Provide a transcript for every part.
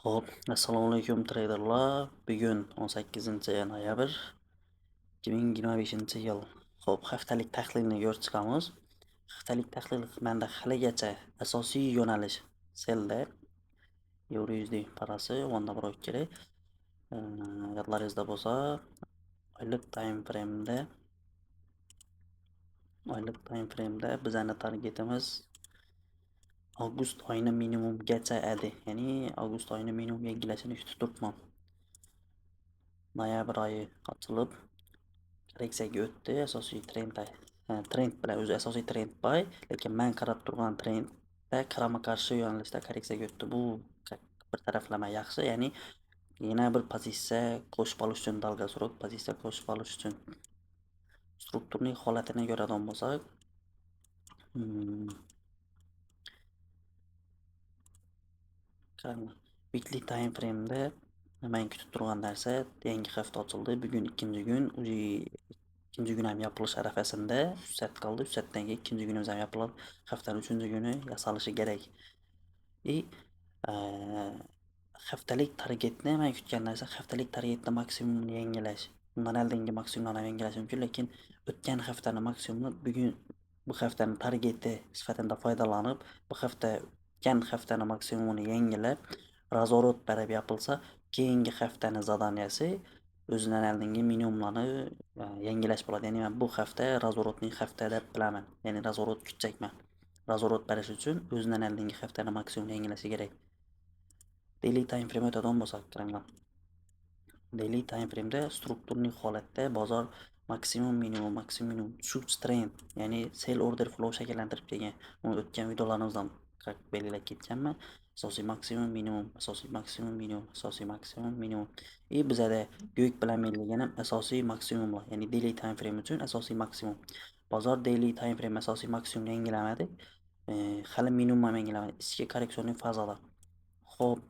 Xo'p, assalomu alaykum treyderlar. Bugun 18 noyabr 2025-yil. Xo'p, haftalik tahlilni ko'rib chiqamiz. Haftalik tahlil menda haligacha asosiy yo'nalish selda yevro USD parasi onda biroq kerak. Yodlaringizda bo'lsa, oylik time frame'da bizning targetimiz avgust oyini minimumgacha edi. Ya'ni avgust oyini minimum yangilashini kutib turibman. Noyabr oyi ochilib koreksiyaga o'tdi. Asosiy trend bilan o'zi asosiy trend boy, lekin men qarab turgan trendda qarama qarshi yo'nalishda koreksiyaga o'tdi. Bu bir taraflama yaxshi, ya'ni yana bir pozitsiya qo'shib olish uchun dalgasroq pozitsiya qo'shib olish uchun strukturning holatini ko'radigan bo'lsak, weekly time frame'da men kutib turgan narsa yangi hafta ochildi. Bugun ikkinchi kun, ikkinchi kun ham yopilish arafasida 3 soat qoldi. 3 soatdan keyin ikkinchi kunimiz ham yopilib, haftaning 3-chi kuni yasalishi kerak. Haftalik targetni men kutgan narsa haftalik targetni maksimumni yangilash. Undan oldingi maksimumlarni yangilash mumkin, lekin o'tgan haftaning maksimumini bugun bu haftaning targeti sifatida foydalanib, bu hafta o'tgan haftaning maksimumini yangilab, razvorot berib yopilsa, keyingi haftaning zadaniyasi o'zidan oldingi minimumlarni yangilash bo'ladi. Ya'ni men bu hafta razvorotning hafta deb bilaman. Ya'ni razvorot kutchakman. Razvorot berish uchun o'zidan oldingi haftaning maksimumini yangilashi kerak. Daily time frame o'tadigan bo'lsak, qaranglar. Daily time frame'da strukturning holatda bozor maksimum minimum tushish trend, ya'ni sell order flow shakllantirib kelgan. Uni o'tgan videolarimizdan belgilab ketganman. Asosiy maksimum minimum, asosiy maksimum minimum, asosiy maksimum minimum. Bizada go'k bilan belgilangan ham asosiy maksimumlar, ya'ni daily time frame uchun asosiy maksimum. Bozor daily time frame asosiy maksimumni yangilamadi. Hali minimum ham yangilamadi. Ichki korreksionning fazada. Xo'p,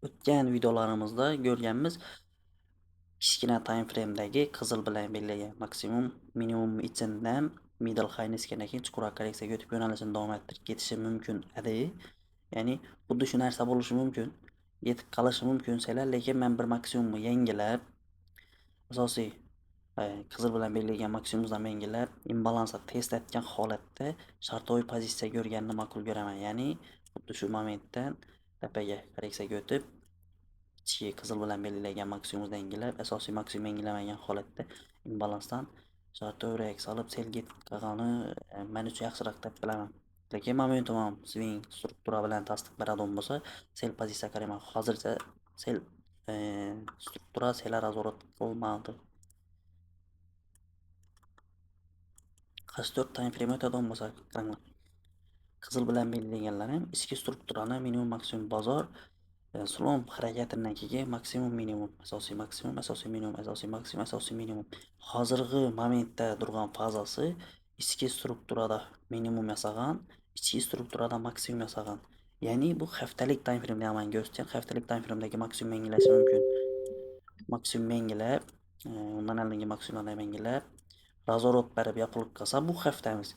o'tgan videolarimizda ko'rganmiz, kichkina time frame'dagi qizil bilan belgilangan maksimum minimum ichidan middle high niskedan keyin chuqurroq koreksiyaga o'tib yo'nalishini davom ettirib ketishi mumkin edi. Ya'ni xuddi shu narsa bo'lishi mumkin, yetib qolishi mumkin saylar, lekin men bir maksimumni yangilab, asosiy qizil bilan belgilangan maksimumdan yangilab, imbalansni test etgan holatda shartli pozitsiya ko'rganni ma'qul ko'raman. Ya'ni xuddi shu momentdan tepaga koreksiyaga o'tib, ichki qizil bilan belgilangan maksimumdan yangilab, asosiy maksimum yangilamagan holatda imbalansdan shartli reaksiya olib selga qolgani men uchun yaxshiroq deb bilaman. Lekin momentum ham swing struktura bilan tasdiq beradigan bo'lsa, sel pozitsiya qaraman. Hozircha sel struktura selar azorat qilmadi. Qaysi 4 time frame o'tadigan bo'lsak, qaranglar. Qizil bilan belgilanganlar ham ichki strukturani minimum maksimum bozor slomp harakatidan keyin maksimum minimum, asosiy maksimum, asosiy minimum, asosiy maksimum, asosiy minimum. Hozirgi momentda turgan fazasi ichki strukturada minimum yasagan, ichki strukturada maksimum yasagan. Ya'ni bu haftalik time frame'da amalga oshgan, haftalik time frame'dagi maksimum yangilashi mumkin. Maksimum yangilab, undan oldingi maksimumlarni yangilab, razvorot berib yopilib qolsa, bu haftamiz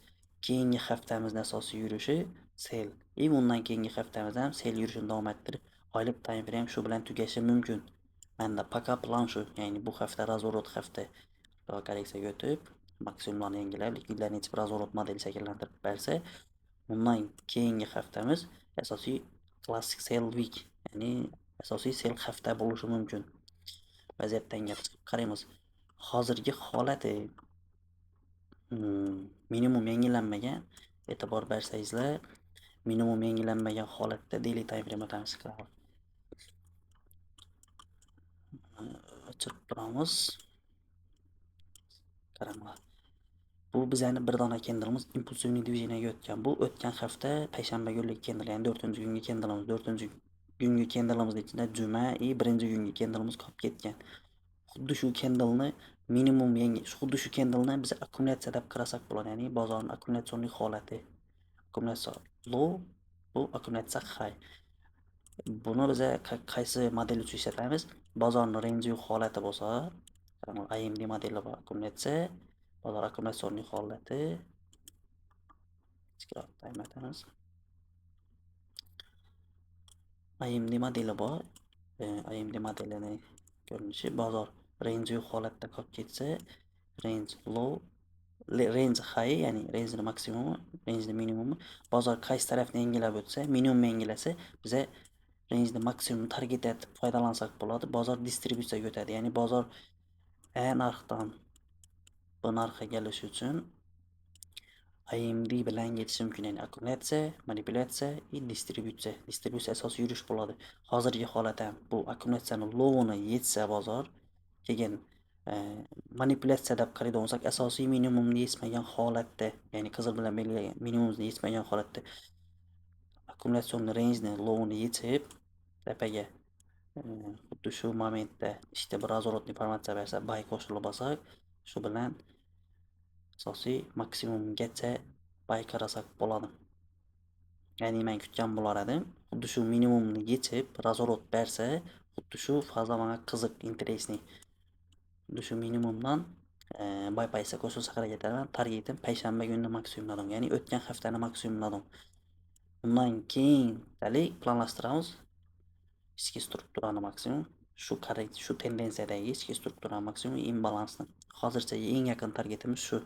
keyingi haftamizning asosiy yurishi sell. Undan keyingi haftamizda ham sell yurishini davom ettirib, oylik time frame shu bilan tugashi mumkin. Menda paka plan shu, ya'ni bu hafta razvorot hafta koreksiyaga o'tib, maksimumlarni yangilab, likvidlarni ichib razvorot model shakllantirib bersa, undan keyingi haftamiz asosiy klassik sell week, ya'ni asosiy sell hafta bo'lishi mumkin. Vaziyatdan qaraymiz. Hozirgi holati minimum yangilanmagan, e'tibor bersangizlar, minimum yangilanmagan holatda daily time frame o'tamiz. Ochib turamiz. Qaranglar. Bu bizning bir dona candle'imiz impulsivniy diviziyaga o'tgan. Bu o'tgan hafta payshanba kunlik candle, ya'ni 4-kungi candle'imiz, 4-kungi candle'imiz ichida juma, birinchi kungi candle'imiz qolib ketgan. Xuddi shu candle'ni minimum xuddi shu candle'ni biz akkumulyatsiya deb qarasak bo'ladi, ya'ni bozorning akkumulятsionlik holati. Akkumulyatsiya low, bu akkumulyatsiya high. Buni biz qaysi model uchun ishlatamiz? Bozorning range holati bo'lsa, AMD modeli bor, akkumulyatsiya, bozor akkumulятsionlik holati. Kichikroq time atamiz. IMD modeli bor. IMD modelini ko'rinishi bozor range yo'q holatda qolib ketsa, range low, range high, ya'ni range maksimumi, range minimumi, bozor qaysi tarafni yangilab o'tsa, minimum yangilasa, biza range maksimum target etib foydalansak bo'ladi. Bozor distributsiyaga o'tadi. Ya'ni bozor A narxdan B narxga kelish uchun IMD bilan ketishi mumkin. Ya'ni akkumulyatsiya, manipulyatsiya va distributsiya. Distributsiya asosiy yurish bo'ladi. Hozirgi holat ham bu akkumulyatsiyaning low'ini yetsa bozor, keyin manipulyatsiya deb qaraydigan bo'lsak, asosiy minimumni yetmagan holatda, ya'ni qizil bilan belgilangan minimumni yetmagan holatda akkumulятsion range'ni low'ini yetib, tepaga xuddi shu momentda ishda bir razворотный informatsiya bersa, buy qo'shilib olsak, shu bilan asosiy maksimumgacha buy qarasak bo'ladi. Ya'ni men kutgan bo'lar edim, xuddi shu minimumni yetib, razворот bersa, xuddi shu faza menga qiziq, interesniy. Xuddi shu minimumdan buy paysa qo'shilsa harakat etaman. Targetim payshanba kuni maksimumladim, ya'ni o'tgan haftani maksimumladim. Undan keyinchalik planlashtiramiz ichki strukturani maksimum, shu tendensiyadagi ichki struktura maksimum imbalansni. Hozircha eng yaqin targetimiz shu.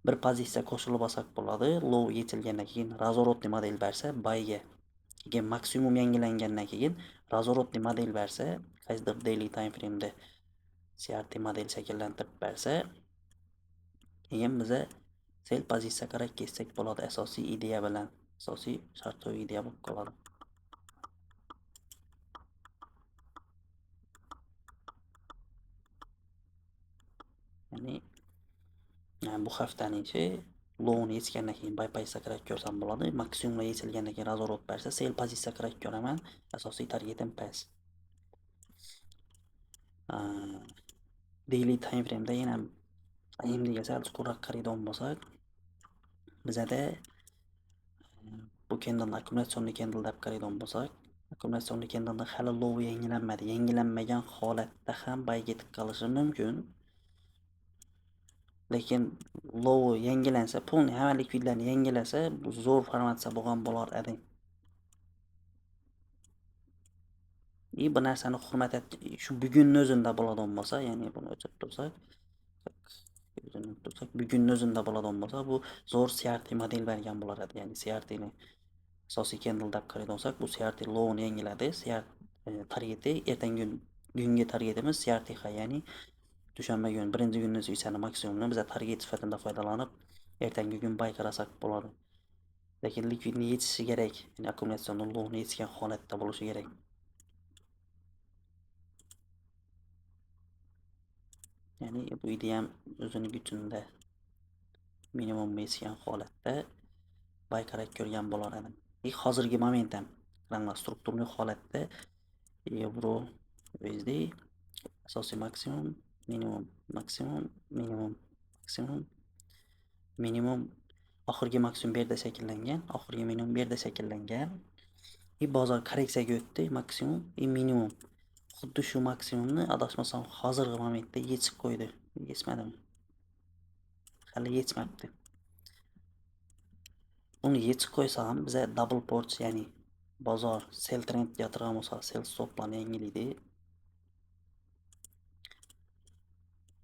Bir pozitsiya qo'shilib olsak bo'ladi. Low yetilgandan keyin razворотный model bersa, buyga. Keyin maksimum yangilangandan keyin razворотный model bersa, qaysidir daily time frame'da CRT model shakllantirib bersa, keyin biza sell pozitsiya qarab kessak bo'ladi asosiy ideya bilan. Asosiy shartli ideya bo'lib qoladi. Ya'ni bu haftaning ishi low'ni yetgandan keyin buy pozitsiya qarab ko'rsam bo'ladi. Maksimumga yetilgandan keyin razворот bersa, sell pozitsiya qarab ko'raman. Asosiy targetim past. Daily time frame'da yana IMDga sal chuqurroq qaraydigan bo'lsak, bizada bu candle akkumulятsion candle deb qaraydigan bo'lsak, akkumulятsion candle'da hali low yangilanmadi. Yangilanmagan holatda ham buy ketib qolishi mumkin. Lekin low yangilansa, pulni hamma likvidlarni yangilasa, bu zo'r formatsiya bo'lgan bo'lar edi. Bu narsani hurmat et, shu bugunning o'zida bo'ladigan bo'lsa, ya'ni buni o'chirib tursak, bugunning o'zida bo'ladigan bo'lsa, bu zo'r CRT model bergan bo'lar edi. Ya'ni CRTni asosiy candle deb qaraydigan bo'lsak, bu CRT low'ni yangiladi. CRT targeti ertangi kungi targetimiz CRT high, ya'ni dushanba kuni birinchi kunni suysa maksimumni biz target sifatida foydalanib ertangi kun buy qarasak bo'ladi. Lekin likvidni yetishi kerak, ya'ni akkumulятsion low'ni yetgan holatda bo'lishi kerak. Ya'ni bu ideya ham o'zining kuchida minimum yetgan holatda buy qarab ko'rgan bo'lar edim. Hozirgi moment ham qaranglar, strukturniy holatda yevro USD asosiy maksimum, minimum, maksimum, minimum, maksimum, minimum, oxirgi maksimum bu yerda shakllangan, oxirgi minimum bu yerda shakllangan. Bozor korreksiyaga o'tdi, maksimum, minimum. Xuddi shu maksimumni adashmasam hozirgi momentda yechib qo'ydi. Yechmadimi? Hali yechmabdi. Uni yechib qo'ysa ham biza double port, ya'ni bozor sell trendga turgan bo'lsa, sell stoplarni yangilaydi.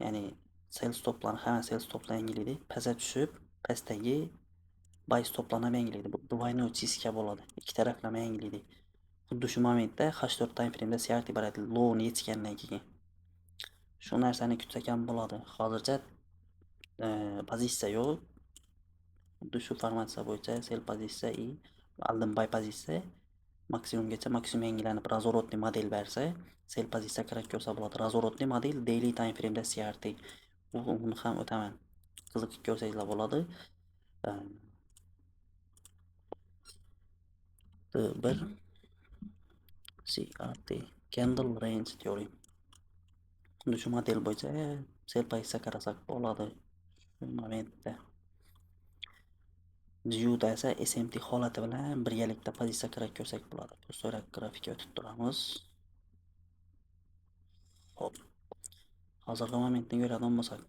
Ya'ni sell stoplarni hamma sell stoplarni yangilaydi. Pastga tushib, pastdagi buy stoplarni ham yangilaydi. Bu двойной чистка bo'ladi. Ikki taraflama yangilaydi. Xuddi shu momentda H4 time frame'da CRT barati low'ni yetgandan keyin shu narsani kutsak ham bo'ladi. Hozircha pozitsiya yo'q. Xuddi shu formatsiya bo'yicha sell pozitsiya и oldin buy pozitsiya maksimumgacha maksimum yangilanib razворотный model bersa, sell pozitsiya qarab ko'rsa bo'ladi. Razворотный model daily time frame'da CRT. Uni ham o'taman. Qiziqib ko'rsangizlar bo'ladi. Bir CRT candle range theory. Xuddi shu model bo'yicha sell pozitsiya qarasak bo'ladi. Shu momentda Juda esa SMT holati bilan birgalikda pozitsiya qarab ko'rsak bo'ladi. So'rak grafikka o'tib turamiz. Hop. Hozirgi momentni ko'radigan bo'lsak,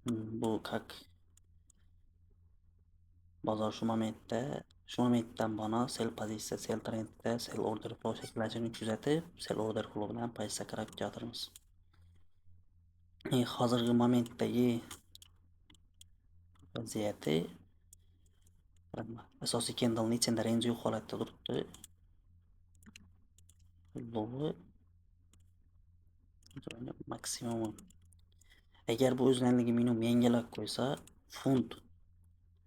Bu как bozor shu momentdan bana sell pozitsiya, sell trendda, sell order flow shakllanishini kuzatib, sell order flow bilan pozitsiya qarab ketyapmiz. Hozirgi momentdagi vaziyati asosiy candlening ichida range yo'q holatda turibdi. Lowi maksimum. Agar bu o'zlarining minimum yangilab qo'ysa, funt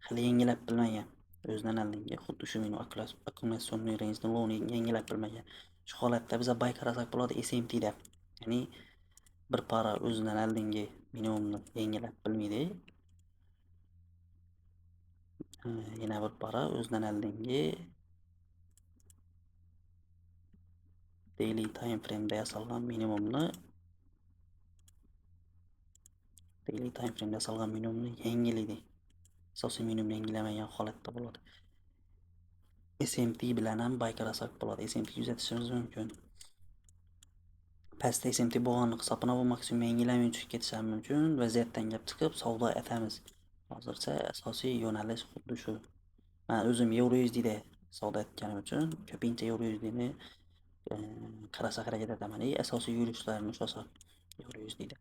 hali yangilab bilmagan. O'zidan oldingi xuddi shu minimum akkumulyatsion range lowni yangilab bilmagan. Shu holatda biz buy qarasak bo'ladi SMT deb. Ya'ni bir para o'zidan oldingi minimumni yangilab bilmaydi. Yana bir para o'zidan oldingi daily time frame'da yasalgan minimumni yangilaydi. Asosiy minimumni yangilamagan holatda bo'ladi. SMT bilan ham buy qarasak bo'ladi. SMT kuzatishimiz mumkin. Pastda SMT bo'lganini hisoblanib bu maksimum yangilamay tushib ketishi ham mumkin. Vaziyatdan gap chiqib savdo etamiz. Hozircha asosiy yo'nalish xuddi shu. Men o'zim Euro USD da savdo etganim uchun ko'pincha Euro USD ni qarashga harakat etaman. Asosiy yurishlarim o'sha Euro USD da.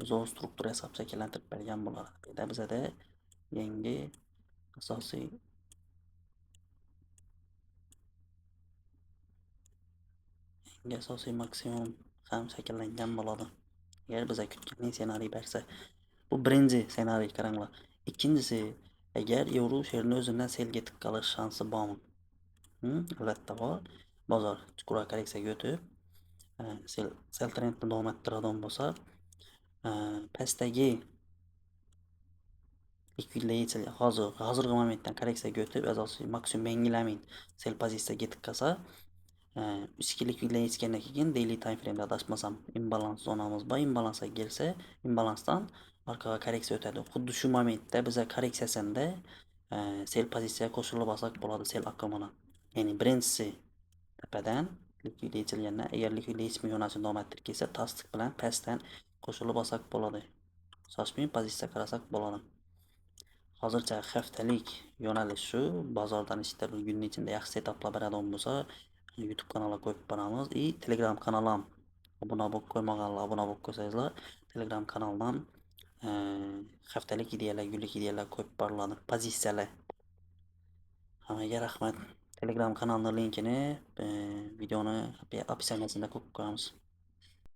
Zo'r struktura yasab shakllantirib bergan bo'ladi. Bizada yangi asosiy maksimum ham shakllangan bo'ladi. Agar biza kutgan ssenariy bersa, bu birinchi ssenariy qaranglar. Ikkinchisi, agar yevro sherni o'zidan selga qalish shansi bormi? Albatta bor. Bozor chuqur korreksiyaga o'tib, sell trendni davom ettiradigan bo'lsa, pastdagi likvidleytsiya hozirgi momentdan korreksiyaga o'tib, asosiy maksimum yangilamin sell pozitsiyaga yetib qolsa, ichki likvidleytsiyadan keyin daily time frame'da adashmasam imbalans zonamiz bor. Imbalansga kelsa, imbalansdan orqaga korreksiya o'tadi. Xuddi shu momentda biza korreksiyasida sell pozitsiyaga qo'shilib olsak bo'ladi sell oqimini. Ya'ni birinchisi tepadan likvidleytsiyadan, agar likvidleytsiya yo'nalishini davom ettirib kelsa, tasdiq bilan pastdan qo'shilib olsak bo'ladi. Shoshmay pozitsiya qarasak bo'ladi. Hozircha haftalik yo'nalish shu. Bozordan ishda bir kunning ichida yaxshi setaplar beradigan bo'lsa, YouTube kanaliga qo'yib boramiz. Telegram kanalim obuna bo'lib qo'ymaganlar obuna bo'lib qo'ysangizlar, Telegram kanaldan haftalik ideyalar, kunlik ideyalar qo'yib boriladi. Pozitsiyalar. Hammaga rahmat. Telegram kanalining linkini videoni opsiyatsiyasida qo'yib qo'yamiz.